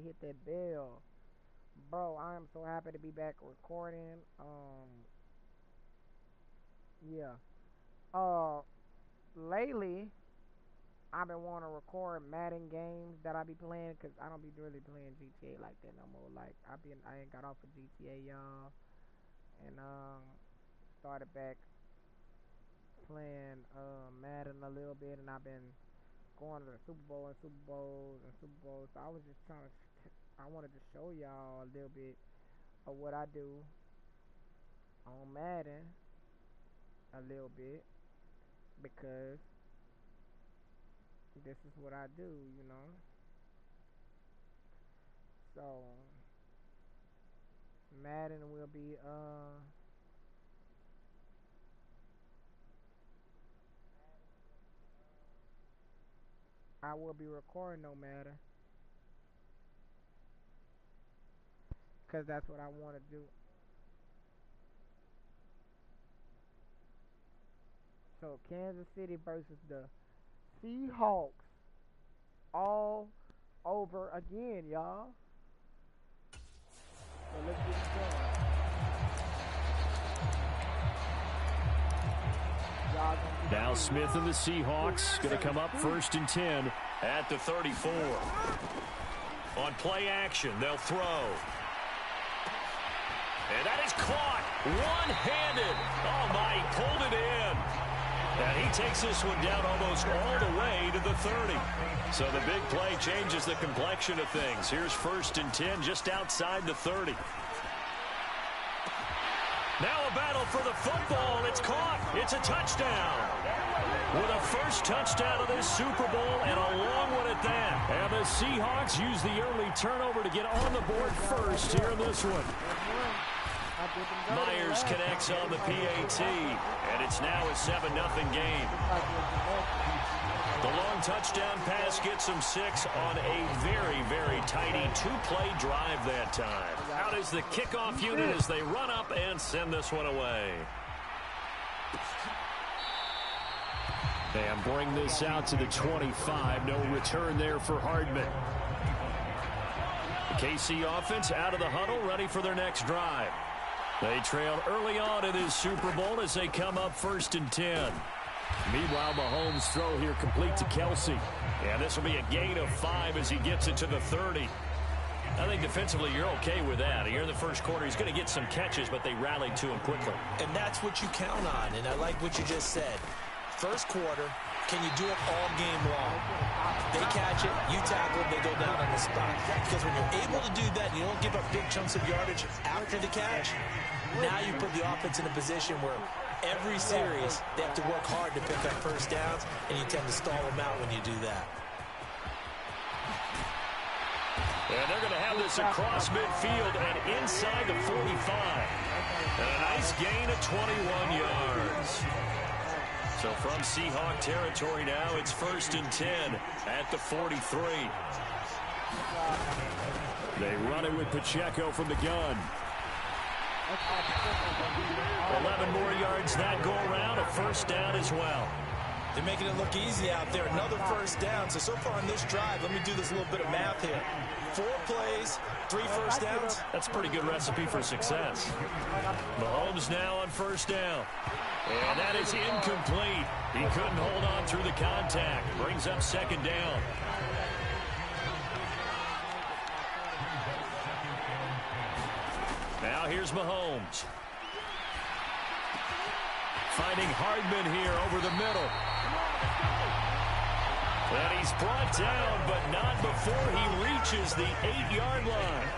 hit that bell. Bro, I am so happy to be back recording. Yeah. Uh, Lately, I've been wanting to record Madden games that I be playing because I don't be really playing GTA like that no more. Like, I ain't got off of GTA, y'all. And, started back playing, Madden a little bit. And I've been going to the Super Bowl and Super Bowls and Super Bowls. So I was just I wanted to show y'all a little bit of what I do on Madden a little bit because this is what I do. So Madden will be I will be recording no matter because that's what I want to do. So Kansas City versus the Seahawks all over again, y'all. So let's get started. Now Smith of the Seahawks going to come up 1st and 10 at the 34. On play action, they'll throw. And that is caught one-handed. Oh, my, he pulled it in. And he takes this one down almost all the way to the 30. So the big play changes the complexion of things. Here's 1st and 10 just outside the 30. Now a battle for the football. It's caught. It's a touchdown. With a first touchdown of this Super Bowl and a long one at that. And the Seahawks use the early turnover to get on the board first here in this one. Myers connects on the PAT, and it's now a 7-0 game. The long touchdown pass gets them 6 on a very, very tidy 2-play drive that time. Out is the kickoff unit as they run up and send this one away. And bring this out to the 25. No return there for Hardman. The KC offense out of the huddle, ready for their next drive. They trailed early on in this Super Bowl as they come up 1st and 10. Meanwhile, Mahomes' throw here complete to Kelsey. And this will be a gain of 5 as he gets it to the 30. I think defensively you're okay with that. Here in the first quarter, he's going to get some catches, but they rallied to him quickly. And that's what you count on, and I like what you just said. First quarter, can you do it all game long? They catch it, you tackle it, they go down on the spot. Because when you're able to do that, you don't give up big chunks of yardage after the catch, now you put the offense in a position where every series they have to work hard to pick up first downs, and you tend to stall them out when you do that. And they're going to have this across midfield and inside the 45. And a nice gain of 21 yards. So from Seahawk territory now, it's 1st and 10 at the 43. They run it with Pacheco from the gun. 11 more yards that go around, a first down as well. They're making it look easy out there. Another first down. So far on this drive, let me do this little bit of math here. 4 plays, 3 first downs. That's a pretty good recipe for success. Mahomes now on first down. And that is incomplete. He couldn't hold on through the contact. Brings up 2nd down. Now here's Mahomes. Finding Hardman here over the middle. And he's brought down, but not before he reaches the 8-yard line.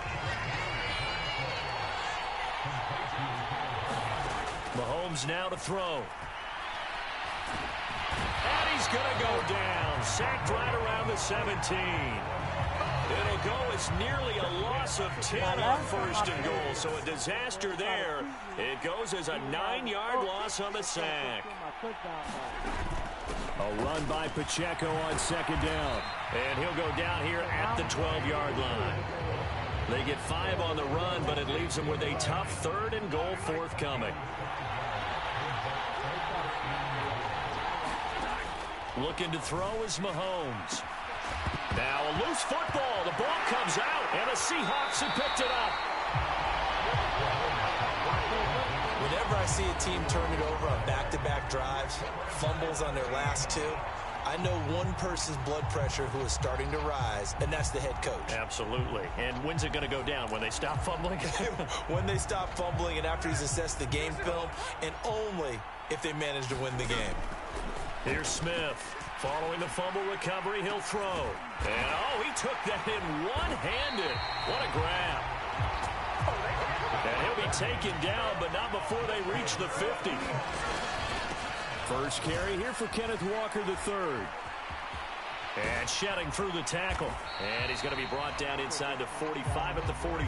Mahomes now to throw. And he's going to go down. Sacked right around the 17. It'll go as nearly a loss of 10 on 1st and goal. So a disaster there. It goes as a 9-yard loss on the sack. A run by Pacheco on 2nd down. And he'll go down here at the 12-yard line. They get 5 on the run, but it leaves them with a tough 3rd and goal forthcoming. Looking to throw is Mahomes. Now a loose football. The ball comes out, and the Seahawks have picked it up. Whenever I see a team turn it over on back-to-back drives, fumbles on their last two, I know one person's blood pressure who is starting to rise, and that's the head coach. Absolutely. And when's it going to go down? When they stop fumbling? When they stop fumbling and after he's assessed the game film, and only if they manage to win the game. Here's Smith. Following the fumble recovery, he'll throw. And, oh, he took that in one-handed. What a grab. And he'll be taken down, but not before they reach the 50. First carry here for Kenneth Walker III. And shedding through the tackle. And he's going to be brought down inside the 45 at the 43.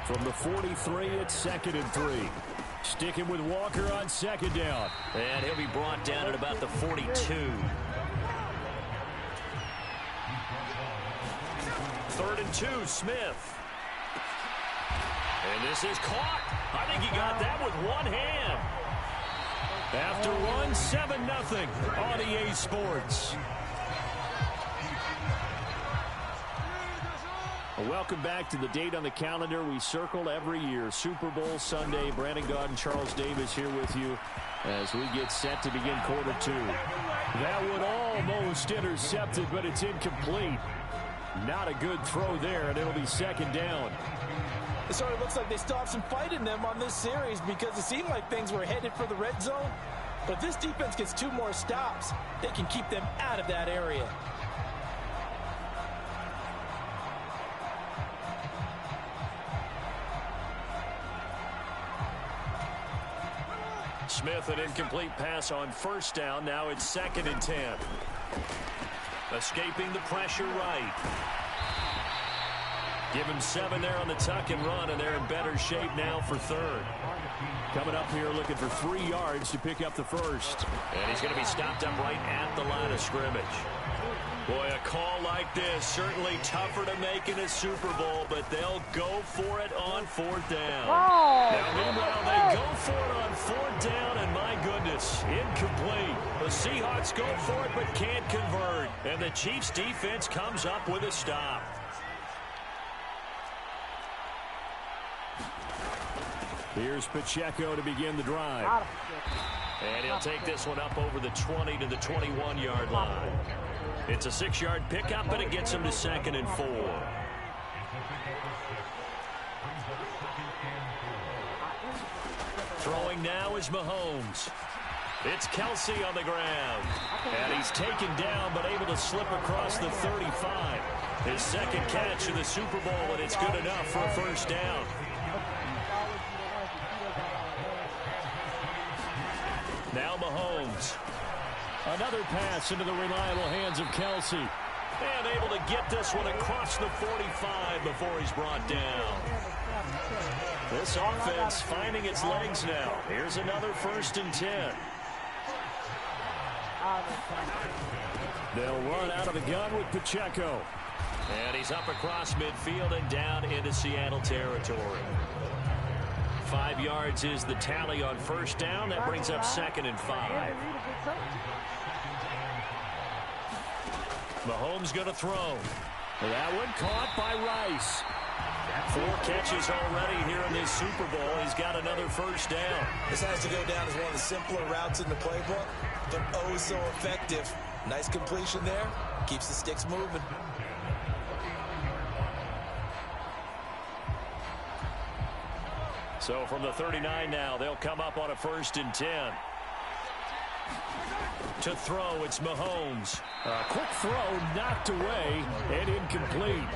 From the 43, it's 2nd and 3. Sticking with Walker on 2nd down. And he'll be brought down at about the 42. 3rd and 2, Smith. And this is caught. I think he got that with one hand. After one, 7-0 on EA Sports. Welcome back to the date on the calendar we circle every year. Super Bowl Sunday. Brandon Gaudin, Charles Davis here with you as we get set to begin quarter 2. That one almost intercepted, but it's incomplete. Not a good throw there, and it'll be 2nd down. It sort of looks like they still have some fight in them on this series because it seemed like things were headed for the red zone. But if this defense gets 2 more stops, they can keep them out of that area. Smith, an incomplete pass on 1st down. Now it's 2nd and 10. Escaping the pressure right. Give him 7 there on the tuck and run, and they're in better shape now for 3rd. Coming up here looking for 3 yards to pick up the 1st. And he's going to be stopped up right at the line of scrimmage. Boy, a call like this, certainly tougher to make in a Super Bowl, but they'll go for it on 4th down. Now, meanwhile, they go for it on 4th down, and my goodness, incomplete. The Seahawks go for it but can't convert, and the Chiefs' defense comes up with a stop. Here's Pacheco to begin the drive. And he'll take this one up over the 20 to the 21-yard line. It's a 6-yard pickup, and it gets him to 2nd and 4. Throwing now is Mahomes. It's Kelsey on the ground. And he's taken down, but able to slip across the 35. His 2nd catch in the Super Bowl, and it's good enough for a 1st down. Now Mahomes. Another pass into the reliable hands of Kelsey. And able to get this one across the 45 before he's brought down. This offense finding its legs now. Here's another 1st and 10. They'll run out of the gun with Pacheco. And he's up across midfield and down into Seattle territory. 5 yards is the tally on 1st down. That brings up 2nd and 5. Mahomes going to throw. That one caught by Rice. 4 catches already here in this Super Bowl. He's got another 1st down. This has to go down as one of the simpler routes in the playbook, but oh so effective. Nice completion there. Keeps the sticks moving. So from the 39 now, they'll come up on a 1st and 10. To throw, it's Mahomes. A quick throw knocked away and incomplete.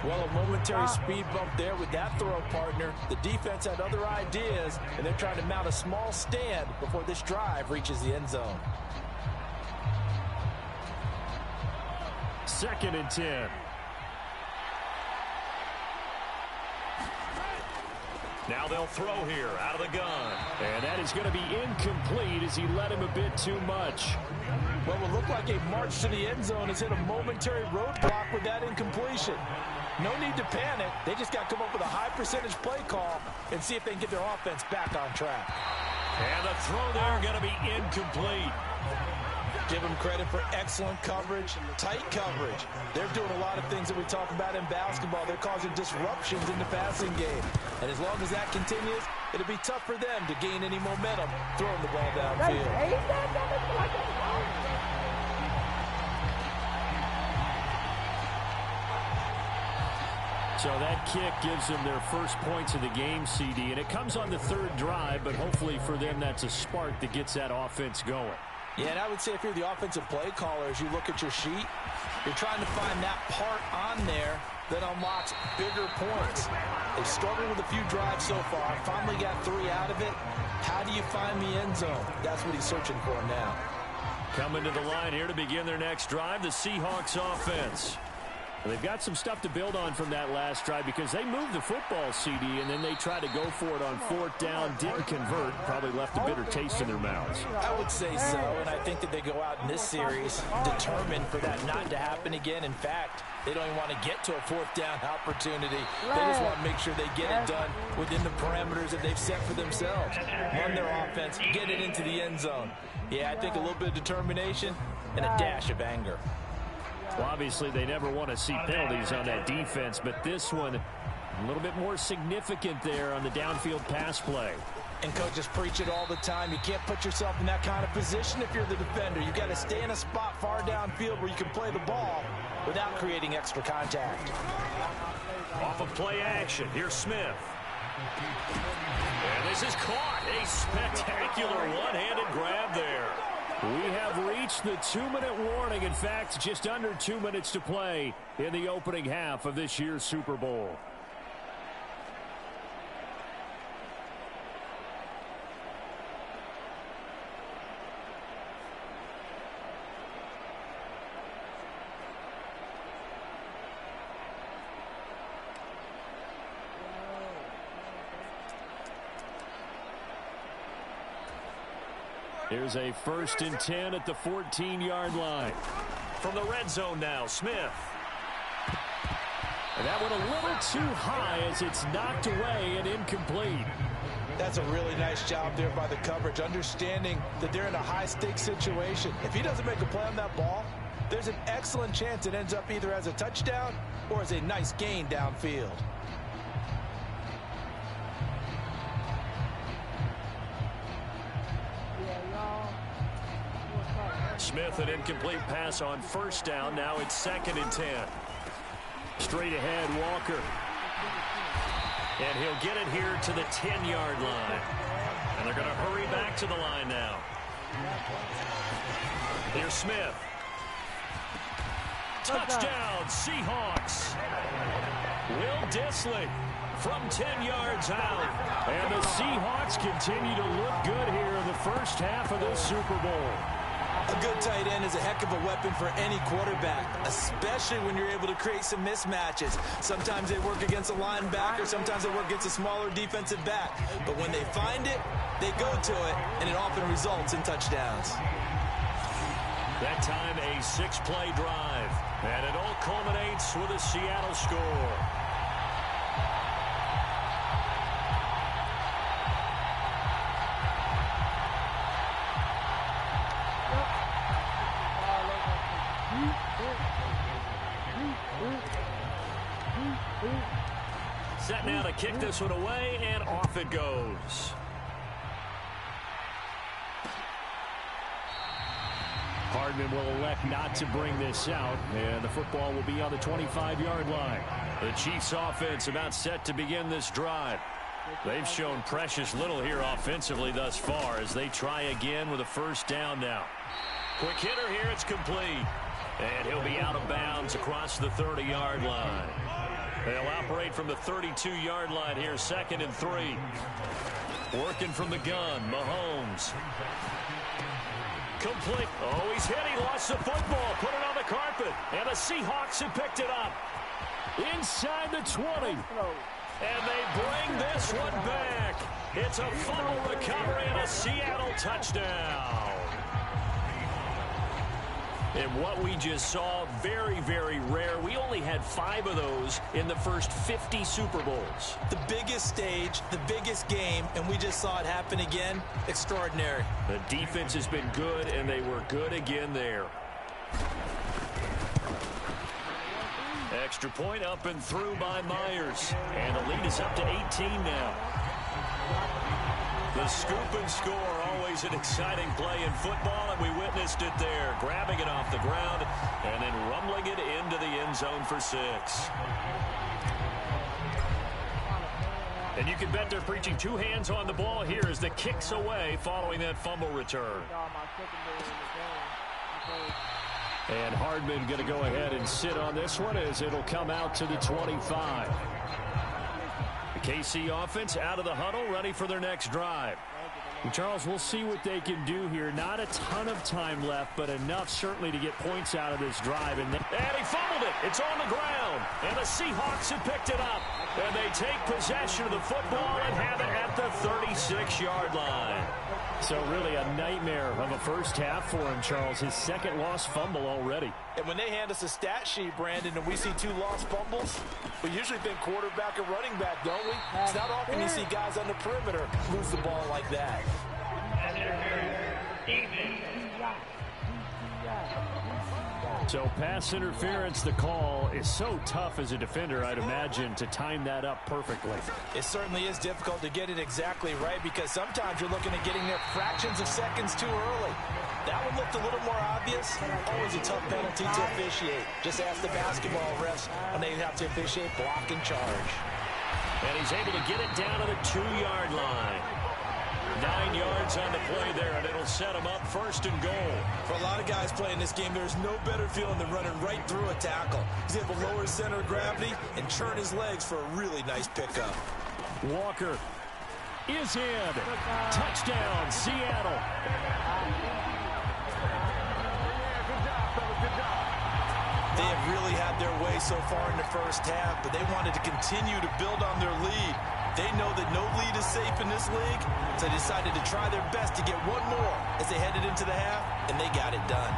Well, a momentary speed bump there with that throw, partner. The defense had other ideas, and they're trying to mount a small stand before this drive reaches the end zone. 2nd and 10. Now they'll throw here out of the gun. And that is going to be incomplete as he led him a bit too much. Well, it looked like a march to the end zone has hit a momentary roadblock with that incompletion. No need to panic. They just got to come up with a high percentage play call and see if they can get their offense back on track. And the throw there going to be incomplete. Give them credit for excellent coverage, tight coverage. They're doing a lot of things that we talk about in basketball. They're causing disruptions in the passing game. And as long as that continues, it'll be tough for them to gain any momentum throwing the ball downfield. So that kick gives them their first points of the game, CD, and it comes on the third drive, but hopefully for them that's a spark that gets that offense going. Yeah, and I would say if you're the offensive play caller, as you look at your sheet, you're trying to find that part on there that unlocks bigger points. They've struggled with a few drives so far, finally got 3 out of it. How do you find the end zone? That's what he's searching for now. Coming to the line here to begin their next drive, the Seahawks offense. They've got some stuff to build on from that last drive because they moved the football, CD, and then they tried to go for it on 4th down, didn't convert, probably left a bitter taste in their mouths. I would say so, and I think that they go out in this series determined for that not to happen again. In fact, they don't even want to get to a 4th down opportunity. They just want to make sure they get it done within the parameters that they've set for themselves. Run their offense, get it into the end zone. Yeah, I think a little bit of determination and a dash of anger. Well, obviously, they never want to see penalties on that defense, but this one a little bit more significant there on the downfield pass play. And coaches preach it all the time. You can't put yourself in that kind of position if you're the defender. You've got to stay in a spot far downfield where you can play the ball without creating extra contact. Off of play action, here's Smith. And this is caught. A spectacular one-handed grab there. We have reached the 2-minute warning. In fact, just under 2 minutes to play in the opening half of this year's Super Bowl. Here's a 1st and 10 at the 14-yard line. From the red zone now, Smith. And that one a little too high as it's knocked away and incomplete. That's a really nice job there by the coverage, understanding that they're in a high-stakes situation. If he doesn't make a play on that ball, there's an excellent chance it ends up either as a touchdown or as a nice gain downfield. Smith, an incomplete pass on 1st down. Now it's 2nd and 10. Straight ahead, Walker. And he'll get it here to the 10-yard line. And they're going to hurry back to the line now. Here's Smith. Touchdown, Seahawks. Will Dissly from 10 yards out. And the Seahawks continue to look good here in the first half of this Super Bowl. A good tight end is a heck of a weapon for any quarterback, especially when you're able to create some mismatches. Sometimes they work against a linebacker, sometimes they work against a smaller defensive back. But when they find it, they go to it, and it often results in touchdowns. That time a 6-play drive, and it all culminates with a Seattle score. Set now to kick this one away, and off it goes. Hardman will elect not to bring this out, and the football will be on the 25-yard line. The Chiefs offense about set to begin this drive. They've shown precious little here offensively thus far as they try again with a 1st down now. Quick hitter here, it's complete. And he'll be out of bounds across the 30-yard line. They'll operate from the 32-yard line here, 2nd and 3. Working from the gun, Mahomes. Complete. Oh, he's hit. He lost the football. Put it on the carpet. And the Seahawks have picked it up. Inside the 20. And they bring this one back. It's a fumble recovery and a Seattle touchdown. And what we just saw, very, very rare. We only had 5 of those in the first 50 Super Bowls. The biggest stage, the biggest game, and we just saw it happen again. Extraordinary. The defense has been good, and they were good again there. Extra point up and through by Myers. And the lead is up to 18 now. The scoop and score, always an exciting play in football, and we witnessed it there. Grabbing it off the ground and then rumbling it into the end zone for 6. And you can bet they're preaching 2 hands on the ball here as the kick's away following that fumble return. And Hardman going to go ahead and sit on this one as it'll come out to the 25. The KC offense out of the huddle, ready for their next drive. And Charles, we'll see what they can do here. Not a ton of time left, but enough certainly to get points out of this drive. And he fumbled it. It's on the ground. And the Seahawks have picked it up. And they take possession of the football and have it at the 36-yard line. So really a nightmare of a first half for him, Charles. His second lost fumble already. And when they hand us a stat sheet, Brandon, and we see 2 lost fumbles, we usually think quarterback and running back, don't we? It's not often you see guys on the perimeter lose the ball like that. So pass interference, the call is so tough as a defender, I'd imagine, to time that up perfectly. It certainly is difficult to get it exactly right because sometimes you're looking at getting there fractions of seconds too early. That one looked a little more obvious. Always a tough penalty to officiate. Just ask the basketball refs when they have to officiate block and charge. And he's able to get it down to the 2-yard line. 9 yards on the play there, and it'll set him up 1st and goal. For a lot of guys playing this game, there's no better feeling than running right through a tackle. He's able to lower his center of gravity and churn his legs for a really nice pickup. Walker is in. Touchdown, Seattle. They have really had their way so far in the first half, but they wanted to continue to build on their lead. They know that no lead is safe in this league, so they decided to try their best to get one more as they headed into the half, and they got it done.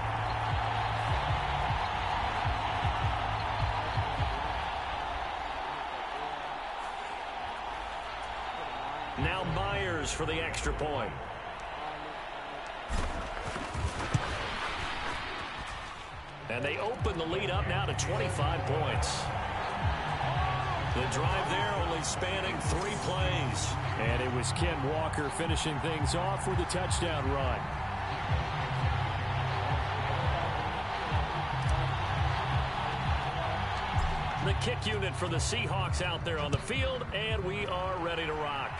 Now Myers for the extra point. And they open the lead up now to 25 points. The drive there only spanning 3 plays. And it was Ken Walker finishing things off with a touchdown run. The kick unit for the Seahawks out there on the field, and we are ready to rock.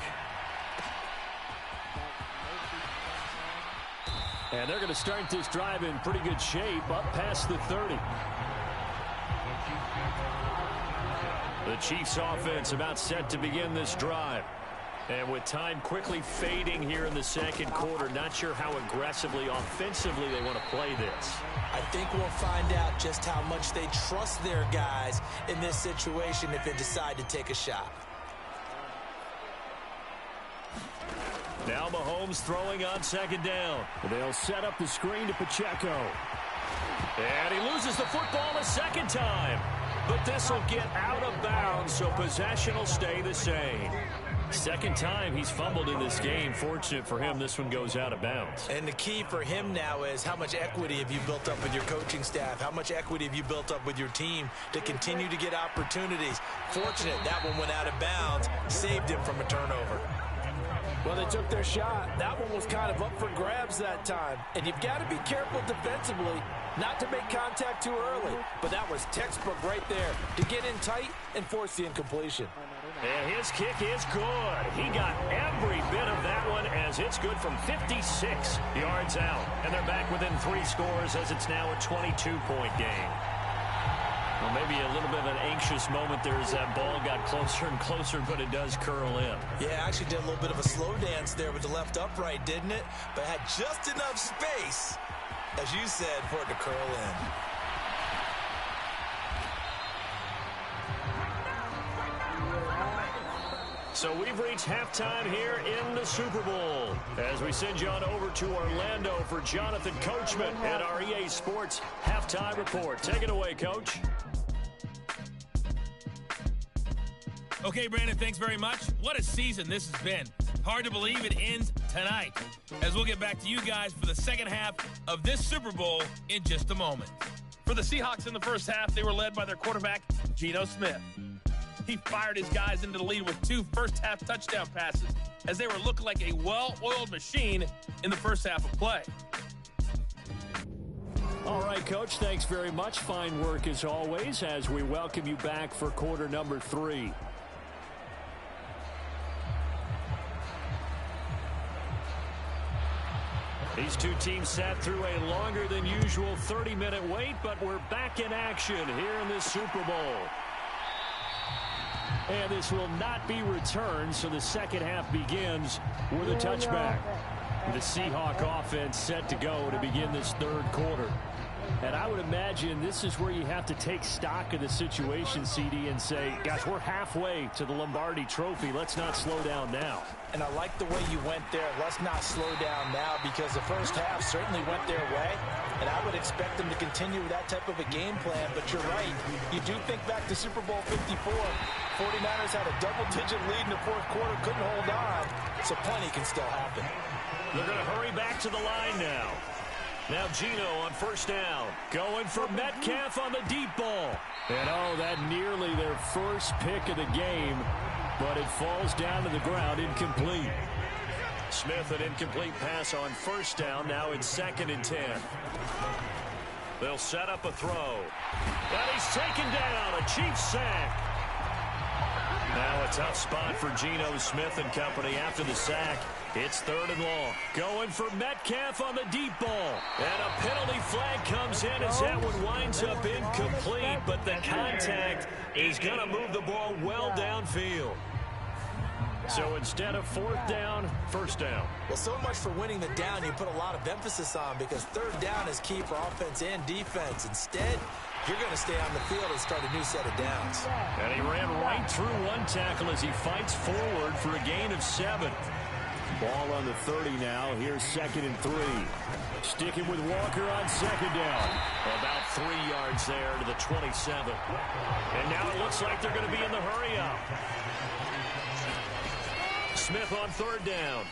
And they're going to start this drive in pretty good shape, up past the 30. The Chiefs offense about set to begin this drive. And with time quickly fading here in the second quarter, not sure how aggressively, offensively they want to play this. I think we'll find out just how much they trust their guys in this situation if they decide to take a shot. Now Mahomes throwing on 2nd down. They'll set up the screen to Pacheco. And he loses the football a 2nd time. But this will get out of bounds, so possession will stay the same. 2nd time he's fumbled in this game. Fortunate for him, this one goes out of bounds. And the key for him now is how much equity have you built up with your coaching staff? How much equity have you built up with your team to continue to get opportunities? Fortunate that one went out of bounds, saved him from a turnover. Well, they took their shot. That one was kind of up for grabs that time. And you've got to be careful defensively not to make contact too early. But that was textbook right there to get in tight and force the incompletion. And his kick is good. He got every bit of that one as it's good from 56 yards out. And they're back within 3 scores as it's now a 22-point game. Well, maybe a little bit of an anxious moment there as that ball got closer and closer, but it does curl in. Yeah, actually did a little bit of a slow dance there with the left upright, didn't it? But had just enough space, as you said, for it to curl in. So we've reached halftime here in the Super Bowl as we send you on over to Orlando for Jonathan Coachman and our EA Sports Halftime Report. Take it away, Coach. Okay, Brandon, thanks very much. What a season this has been. Hard to believe it ends tonight, as we'll get back to you guys for the second half of this Super Bowl in just a moment. For the Seahawks in the first half, they were led by their quarterback, Geno Smith. He fired his guys into the lead with 2 first-half touchdown passes as they were looking like a well-oiled machine in the first half of play. All right, Coach, thanks very much. Fine work as always as we welcome you back for quarter number 3. These two teams sat through a longer than usual 30-minute wait, but we're back in action here in this Super Bowl. And this will not be returned, so the second half begins with a touchback. The Seahawk offense set to go to begin this third quarter. And I would imagine this is where you have to take stock of the situation, CD, and say, gosh, we're halfway to the Lombardi Trophy. Let's not slow down now. And I like the way you went there. Let's not slow down now, because the first half certainly went their way. And I would expect them to continue with that type of a game plan. But you're right. You do think back to Super Bowl 54. 49ers had a double-digit lead in the fourth quarter, couldn't hold on. So plenty can still happen. They're going to hurry back to the line now. Now Geno on first down. Going for Metcalf on the deep ball. And oh, that nearly their first pick of the game. But it falls down to the ground, incomplete. Smith, an incomplete pass on first down. Now it's 2nd and 10. They'll set up a throw. And he's taken down. A Chiefs sack. Now a tough spot for Geno Smith and company after the sack. It's 3rd and long. Going for Metcalf on the deep ball. And a penalty flag comes in as that one winds up incomplete. But the contact is going to move the ball well downfield. So instead of 4th down, 1st down. Well, so much for winning the down you put a lot of emphasis on, because 3rd down is key for offense and defense. Instead, you're going to stay on the field and start a new set of downs. And he ran right through one tackle as he fights forward for a gain of 7. Ball on the 30 now. Here's 2nd and 3. Sticking with Walker on 2nd down. About 3 yards there to the 27. And now it looks like they're going to be in the hurry-up. Smith on 3rd down.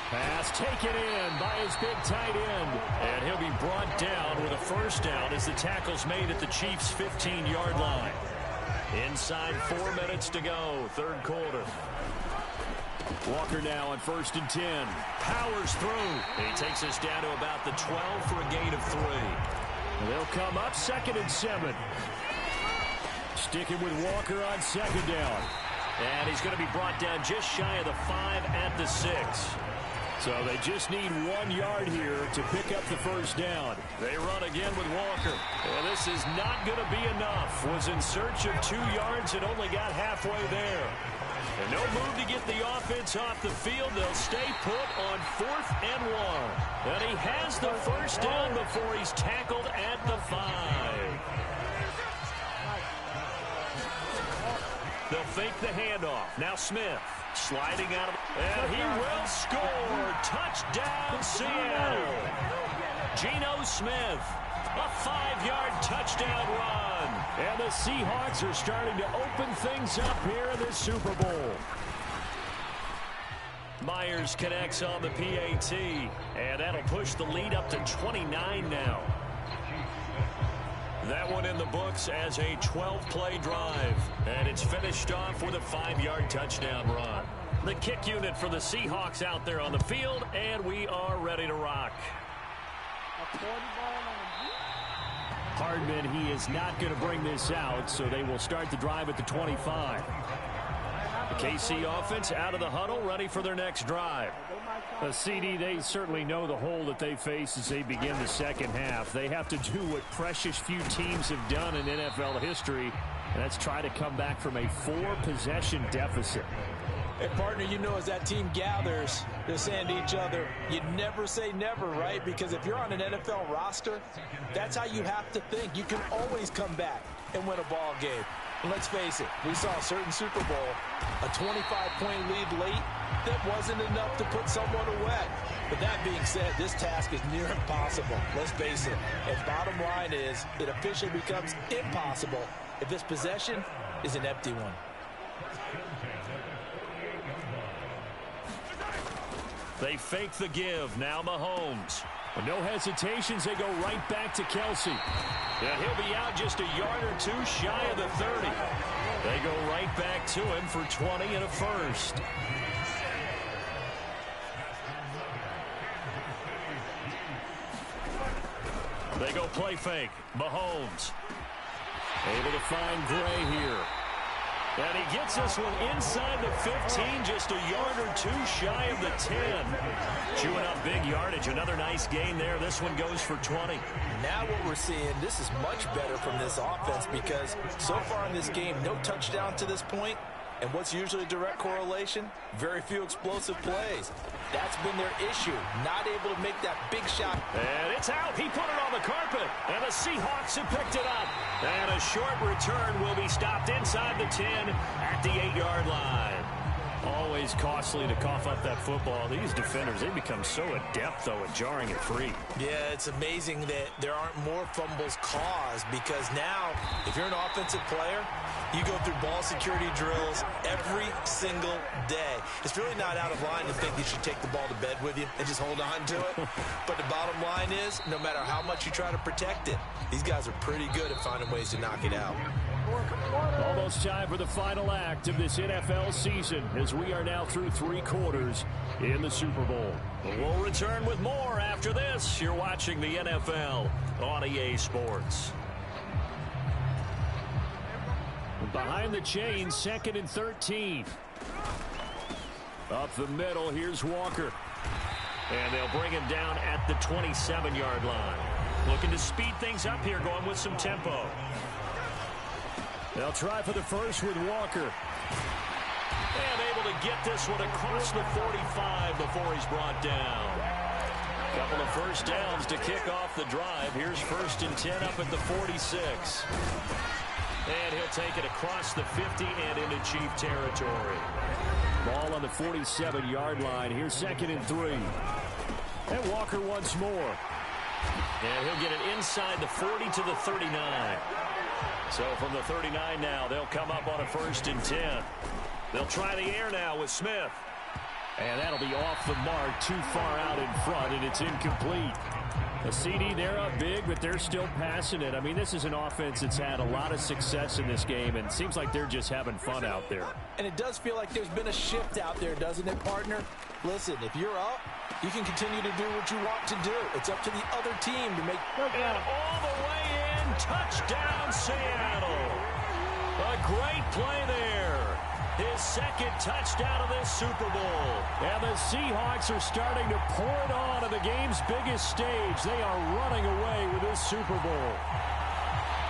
Pass taken in by his big tight end. And he'll be brought down with a 1st down as the tackle's made at the Chiefs' 15-yard line. Inside 4 minutes to go, 3rd quarter. Walker now on 1st and 10. Powers through. He takes us down to about the 12 for a gain of 3. They'll come up 2nd and 7. Sticking with Walker on 2nd down. And he's going to be brought down just shy of the 5 at the 6. So they just need 1 yard here to pick up the 1st down. They run again with Walker. And this is not going to be enough. Was in search of 2 yards and only got halfway there. And no move to get the offense off the field. They'll stay put on 4th and 1. And he has the 1st down before he's tackled at the 5. They'll fake the handoff. Now Smith sliding out of it. And he will score. Touchdown, Seattle. Geno Smith. A 5-yard touchdown run. And the Seahawks are starting to open things up here in the Super Bowl. Myers connects on the PAT. And that'll push the lead up to 29 now. That one in the books as a 12-play drive. And it's finished off with a 5-yard touchdown run. The kick unit for the Seahawks out there on the field, and we are ready to rock. Hardman, he is not going to bring this out, so they will start the drive at the 25. The KC offense out of the huddle, ready for their next drive. CD, they certainly know the hole that they face as they begin the second half. They have to do what precious few teams have done in NFL history, and that's try to come back from a 4-possession deficit. Hey, partner, you know as that team gathers, they're saying to each other, you never say never, right? Because if you're on an NFL roster, that's how you have to think. You can always come back and win a ball game. And let's face it, we saw a certain Super Bowl, a 25-point lead late that wasn't enough to put someone away. But that being said, this task is near impossible. Let's face it. And bottom line is, it officially becomes impossible if this possession is an empty one. They fake the give. Now Mahomes. No hesitations. They go right back to Kelsey. And he'll be out just a yard or two shy of the 30. They go right back to him for 20 and a first. They go play fake. Mahomes. Able to find Gray here. And he gets this one inside the 15, just a yard or two shy of the 10. Chewing up big yardage. Another nice gain there. This one goes for 20. Now what we're seeing, this is much better from this offense because so far in this game, no touchdown to this point. And what's usually a direct correlation? Very few explosive plays. That's been their issue. Not able to make that big shot. And it's out. He put it on the carpet. And the Seahawks have picked it up. And a short return will be stopped inside the 10 at the 8-yard line. Always costly to cough up that football. These defenders, they become so adept, though, at jarring it free. Yeah, it's amazing that there aren't more fumbles caused because now, if you're an offensive player, you go through ball security drills every single day. It's really not out of line to think you should take the ball to bed with you and just hold on to it. But the bottom line is, no matter how much you try to protect it, these guys are pretty good at finding ways to knock it out. Almost time for the final act of this NFL season as we are now through 3 quarters in the Super Bowl. We'll return with more after this. You're watching the NFL on EA Sports. Behind the chain, 2nd and 13. Up the middle, here's Walker. And they'll bring him down at the 27-yard line. Looking to speed things up here, going with some tempo. They'll try for the first with Walker. And able to get this one across the 45 before he's brought down. Couple of first downs to kick off the drive. Here's 1st and 10 up at the 46. And he'll take it across the 50 and into Chief territory. Ball on the 47-yard line. Here's 2nd and 3. And Walker once more. And he'll get it inside the 40 to the 39. So from the 39 now, they'll come up on a 1st and 10. They'll try the air now with Smith. And that'll be off the mark, too far out in front, and it's incomplete. A CD, they're up big, but they're still passing it. I mean, this is an offense that's had a lot of success in this game, and it seems like they're just having fun out there. And it does feel like there's been a shift out there, doesn't it, partner? Listen, if you're up, you can continue to do what you want to do. It's up to the other team to make... And all the way in, touchdown Seattle. A great play there. His 2nd touchdown of this Super Bowl. And the Seahawks are starting to pour it on the game's biggest stage. They are running away with this Super Bowl.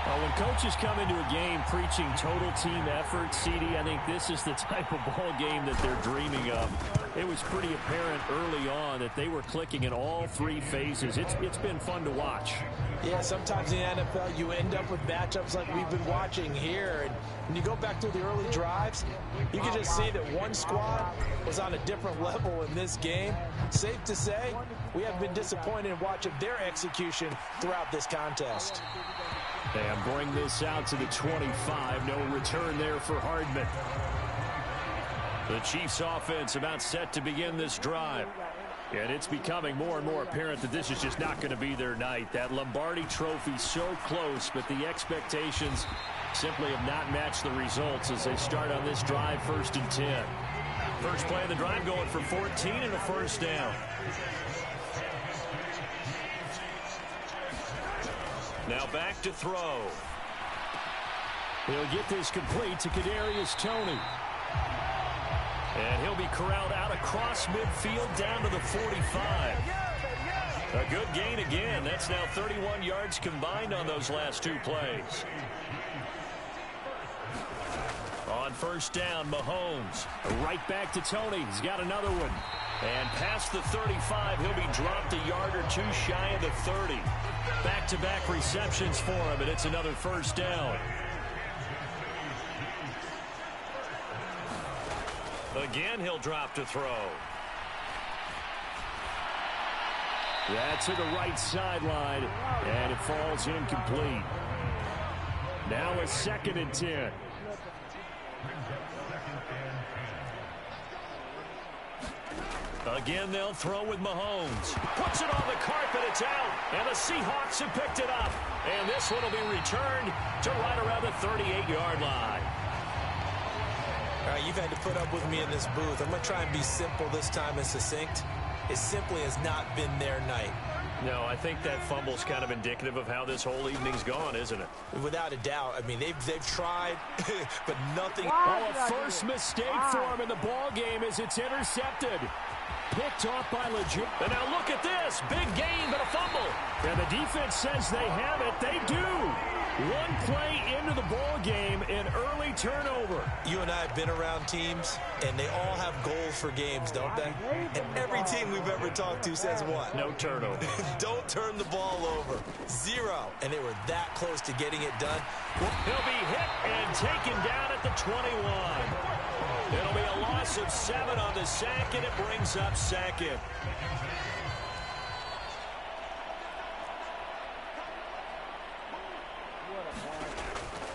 Well, when coaches come into a game preaching total team effort, CD, I think this is the type of ball game that they're dreaming of. It was pretty apparent early on that they were clicking in all 3 phases. It's been fun to watch. Yeah, sometimes in the NFL you end up with matchups like we've been watching here. And when you go back to the early drives, you can just see that one squad was on a different level in this game. Safe to say, we have been disappointed in watching their execution throughout this contest. And bring this out to the 25. No return there for Hardman. The Chiefs offense about set to begin this drive. And it's becoming more and more apparent that this is just not going to be their night. That Lombardi trophy so close, but the expectations simply have not matched the results as they start on this drive 1st and 10. First play of the drive going for 14 and a 1st down. Now back to throw. He'll get this complete to Kadarius Toney. And he'll be corralled out across midfield down to the 45. A good gain again. That's now 31 yards combined on those last 2 plays. On 1st down, Mahomes. Right back to Toney. He's got another one. And past the 35, he'll be dropped a yard or 2 shy of the 30. Back-to-back receptions for him, and it's another 1st down. Again, he'll drop to throw. That's to the right sideline, and it falls incomplete. Now a 2nd and 10. Again, they'll throw with Mahomes. Puts it on the carpet, it's out, and the Seahawks have picked it up. And this one will be returned to right around the 38-yard line. All right, you've had to put up with me in this booth. I'm going to try and be simple this time and succinct. It simply has not been their night. No, I think that fumble's kind of indicative of how this whole evening's gone, isn't it? Without a doubt. I mean, they've tried, but nothing. Oh, a first mistake for him in the ball game as it's intercepted. Picked off by Legit. And now look at this. Big gain, but a fumble. And the defense says they have it. They do. One play into the ball game, an early turnover. You and I have been around teams, and they all have goals for games, don't they? And every team we've ever talked to says what? No turnover. Don't turn the ball over. 0. And they were that close to getting it done. He'll be hit and taken down at the 21. It'll be a loss of 7 on the sack, and it brings up 2nd.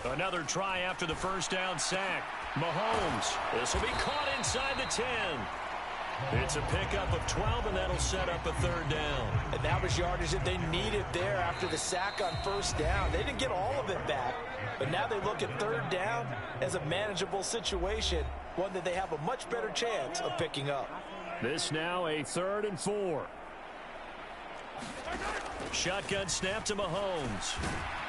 Another try after the first down sack. Mahomes. This will be caught inside the 10. It's a pickup of 12, and that'll set up a 3rd down. And that was yardage that they needed there after the sack on first down. They didn't get all of it back, but now they look at 3rd down as a manageable situation, one that they have a much better chance of picking up. This now a 3rd and 4. Shotgun snap to Mahomes.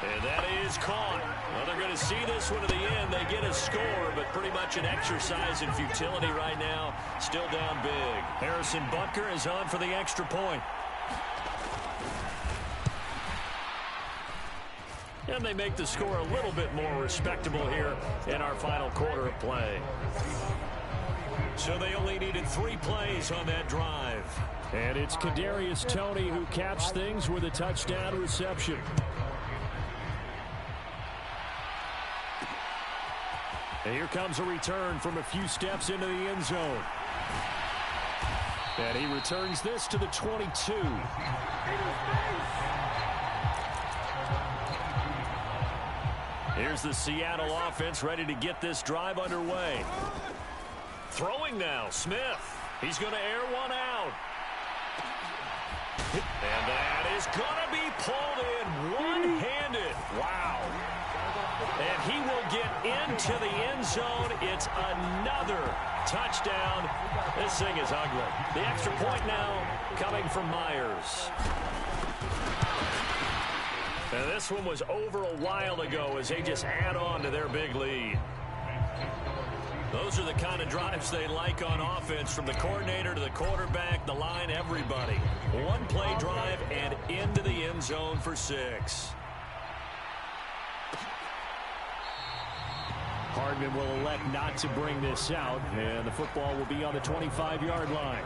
And that is caught. Well, they're going to see this one to the end. They get a score, but pretty much an exercise in futility right now. Still down big. Harrison Butker is on for the extra point. And they make the score a little bit more respectable here in our final quarter of play. So they only needed 3 plays on that drive. And it's Kadarius Toney who caps things with a touchdown reception. And here comes a return from a few steps into the end zone. And he returns this to the 22. Here's the Seattle offense ready to get this drive underway. Throwing now, Smith. He's going to air one out. And that is going to be pulled in one-handed. Wow. And he will get into the end zone. It's another touchdown. This thing is ugly. The extra point now coming from Myers. And this one was over a while ago as they just add on to their big lead. Those are the kind of drives they like on offense, from the coordinator to the quarterback, the line, everybody. One play drive and into the end zone for 6. Hardman will elect not to bring this out, and the football will be on the 25-yard line.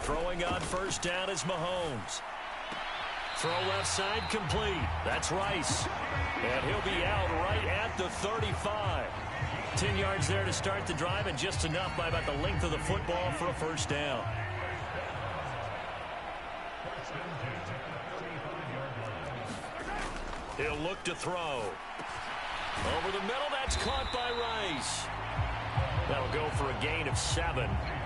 Throwing on first down is Mahomes. Throw left side complete. That's Rice. And he'll be out right at the 35. 10 yards there to start the drive, and just enough by about the length of the football for a first down. He'll look to throw. Over the middle, that's caught by Rice. That'll go for a gain of 7,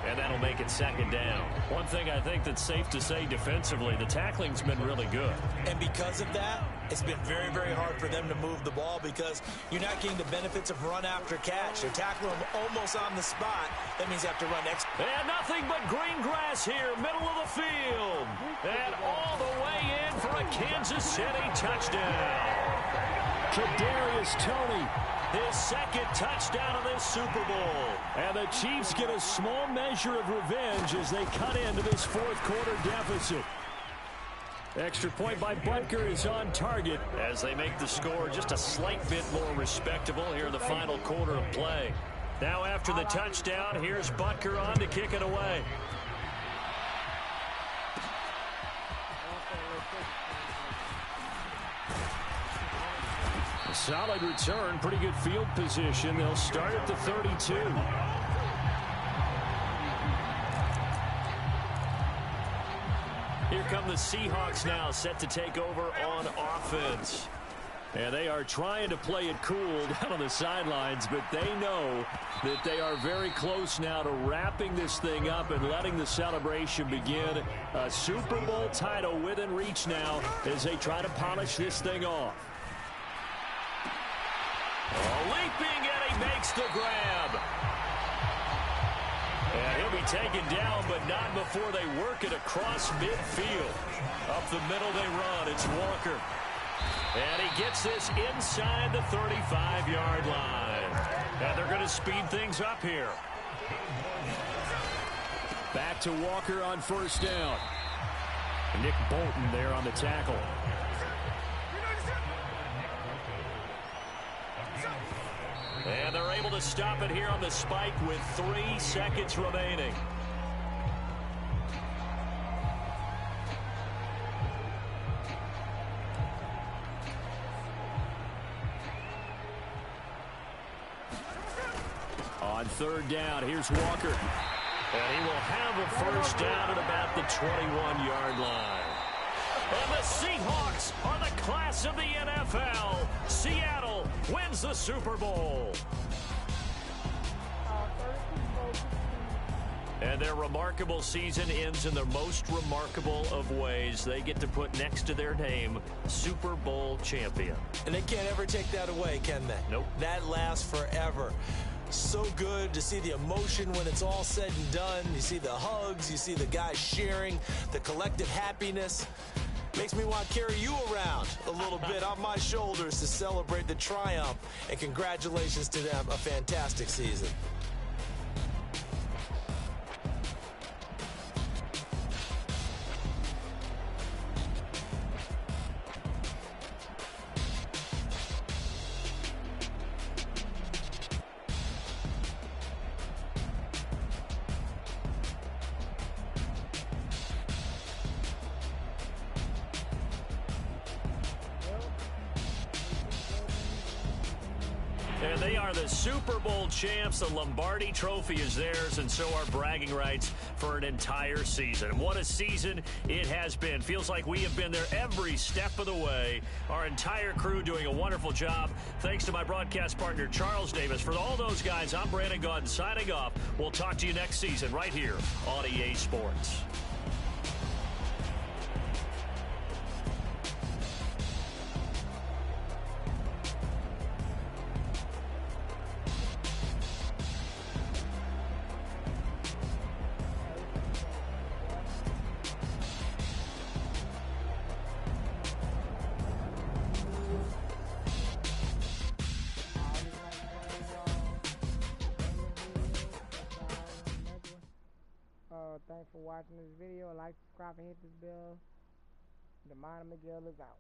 and that'll make it 2nd down. One thing I think that's safe to say defensively, the tackling's been really good. And because of that, it's been very, very hard for them to move the ball because you're not getting the benefits of run after catch. They're tackling them almost on the spot. That means you have to run extra. And nothing but green grass here, middle of the field. And all the way in for a Kansas City touchdown. Kadarius Toney, his 2nd touchdown of this Super Bowl. And the Chiefs get a small measure of revenge as they cut into this 4th quarter deficit. Extra point by Butker is on target as they make the score just a slight bit more respectable here in the final quarter of play. Now after the touchdown, here's Butker on to kick it away. Solid return, pretty good field position. They'll start at the 32. Here come the Seahawks now, set to take over on offense. And they are trying to play it cool down on the sidelines, but they know that they are very close now to wrapping this thing up and letting the celebration begin. A Super Bowl title within reach now as they try to polish this thing off. Leaping, and he makes the grab. And he'll be taken down, but not before they work it across midfield. Up the middle they run. It's Walker. And he gets this inside the 35-yard line. And they're going to speed things up here. Back to Walker on first down. Nick Bolton there on the tackle. And they're able to stop it here on the spike with 3 seconds remaining. On third down, here's Walker. And he will have a first down at about the 21-yard line. And the Seahawks are the class of the NFL. Seattle wins the Super Bowl. And their remarkable season ends in the most remarkable of ways. They get to put next to their name, Super Bowl champion. And they can't ever take that away, can they? Nope. That lasts forever. So good to see the emotion when it's all said and done. You see the hugs, you see the guys sharing, the collective happiness. Makes me want to carry you around a little bit on my shoulders to celebrate the triumph. And congratulations to them, a fantastic season. And they are the Super Bowl champs. The Lombardi Trophy is theirs, and so are bragging rights for an entire season. And what a season it has been. Feels like we have been there every step of the way. Our entire crew doing a wonderful job. Thanks to my broadcast partner, Charles Davis. For all those guys, I'm Brandon Gaudin signing off. We'll talk to you next season right here on EA Sports. Thanks for watching this video. Like, subscribe, and hit this bell. The Mind of Miguel is out.